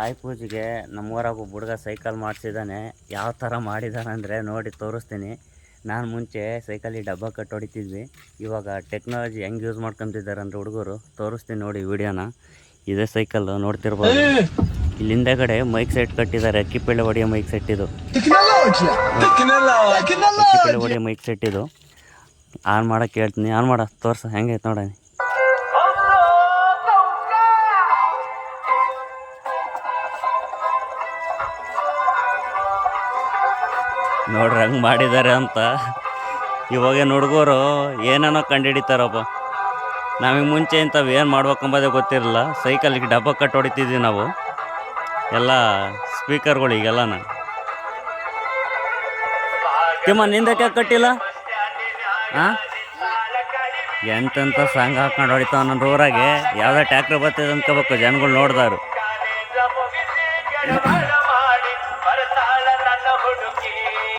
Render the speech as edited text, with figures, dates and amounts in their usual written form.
ಆಯ್ ಪೂಜೆಗೆ ನಮ್ಮೂರಾಗ ಒಬ್ಬ ಹುಡುಗ ಸೈಕಲ್ ಮಾಡಿಸಿದ್ದಾನೆ. ಯಾವ ಥರ ಮಾಡಿದ್ದಾನೆ ಅಂದರೆ ನೋಡಿ ತೋರಿಸ್ತೀನಿ. ನಾನು ಮುಂಚೆ ಸೈಕಲಿಗೆ ಡಬ್ಬ ಕಟ್ಟಿ ಹೊಡಿತಿದ್ವಿ. ಇವಾಗ ಟೆಕ್ನಾಲಜಿ ಹೆಂಗೆ ಯೂಸ್ ಮಾಡ್ಕೊತಿದ್ದಾರೆ ಅಂದರೆ ಹುಡುಗರು ತೋರಿಸ್ತೀನಿ ನೋಡಿ ವಿಡಿಯೋನ. ಇದೇ ಸೈಕಲ್ಲು ನೋಡ್ತಿರ್ಬೋದು. ಇಲ್ಲಿ ಹಿಂದೆಗಡೆ ಮೈಕ್ ಸೆಟ್ ಕಟ್ಟಿದ್ದಾರೆ. ಅಕ್ಕಿಪೇಳೆ ಹೊಡೆಯೋ ಮೈಕ್ ಸೆಟ್ ಇದು. ಅಕ್ಕಿಪೇಳೆ ಹೊಡೆಯೋ ಮೈಕ್ ಸೆಟ್ ಇದು. ಆನ್ ಮಾಡೋಕ್ಕೆ ಹೇಳ್ತೀನಿ. ಆನ್ ಮಾಡ ತೋರ್ಸ ಹೆಂಗೈತೆ ನೋಡೋಣ. ನೋಡ್ರಿ ಹಂಗೆ ಮಾಡಿದ್ದಾರೆ ಅಂತ. ಇವಾಗೇನು ಹುಡುಗರು ಏನೇನೋ ಕಂಡುಹಿಡಿತಾರಪ್ಪ. ನಮಗೆ ಮುಂಚೆ ಇಂಥವು ಏನು ಮಾಡ್ಬೇಕಂಬೋದೇ ಗೊತ್ತಿರಲಿಲ್ಲ. ಸೈಕಲ್ಗೆ ಡಬ್ಬ ಕಟ್ಟಿ ಹೊಡಿತಿದ್ವಿ ನಾವು ಎಲ್ಲ ಸ್ಪೀಕರ್ಗಳಿಗೆಲ್ಲನ. ತಿಮ್ಮ ನಿಂದಕ್ಕೆ ಕಟ್ಟಿಲ್ಲ ಹಾಂ ಎಂತೆಂಥ ಸಾಂಗ್ ಹಾಕೊಂಡು ಹೊಡಿತಾವ ನನ್ನ ಊರಾಗೆ. ಯಾವುದೇ ಟ್ಯಾಕ್ಟ್ರ್ ಬರ್ತದೆ ಅಂದ್ಕೋಬೇಕು ಜನಗಳು ನೋಡ್ದಾರು.